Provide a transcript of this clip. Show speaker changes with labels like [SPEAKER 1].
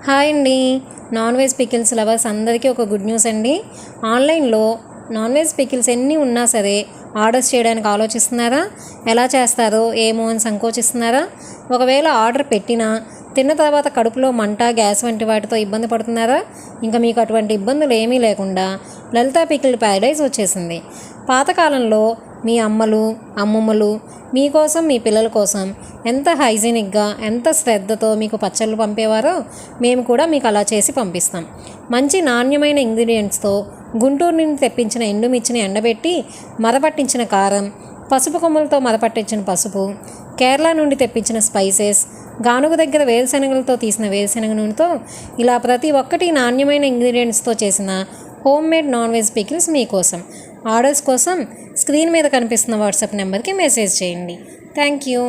[SPEAKER 1] Hi అండి. Non veg pickles lovers అందరికీ ఒక గుడ్ న్యూస్ అండి. ఆన్లైన్లో నాన్ వెజ్ పికిల్స్ ఎన్ని ఉన్నా సరే ఆర్డర్స్ చేయడానికి ఆలోచిస్తున్నారా? ఎలా చేస్తారో ఏమో అని సంకోచిస్తున్నారా? ఒకవేళ ఆర్డర్ పెట్టినా తిన్న తర్వాత కడుపులో మంట, గ్యాస్ వంటి వాటితో ఇబ్బంది పడుతున్నారా? ఇంకా మీకు అటువంటి ఇబ్బందులు ఏమీ లేకుండా లలితా పికిల్ ప్యారడైజ్ వచ్చేసింది. పాతకాలంలో మీ అమ్మలు, అమ్మమ్మలు మీకోసం, మీ పిల్లల కోసం ఎంత హైజీనిక్గా, ఎంత శ్రద్ధతో మీకు పచ్చళ్ళు పంపేవారో మేము కూడా మీకు అలా చేసి పంపిస్తాం. మంచి నాణ్యమైన ఇంగ్రీడియంట్స్తో గుంటూరు నుండి తెప్పించిన ఎండుమిర్చిని ఎండబెట్టి మరపట్టించిన కారం, పసుపు కొమ్ములతో మరపట్టించిన పసుపు, కేరళ నుండి తెప్పించిన స్పైసెస్, గానుగ దగ్గర వేరుశనగలతో తీసిన వేరుశనగ నూనెతో ఇలా ప్రతి ఒక్కటి నాణ్యమైన ఇంగ్రీడియంట్స్తో చేసిన home made non veg pickles మీకోసం. ఆర్డర్స్ కోసం స్క్రీన్ మీద కనిపిస్తున్న వాట్సాప్ నెంబర్కి మెసేజ్ చేయండి. Thank you.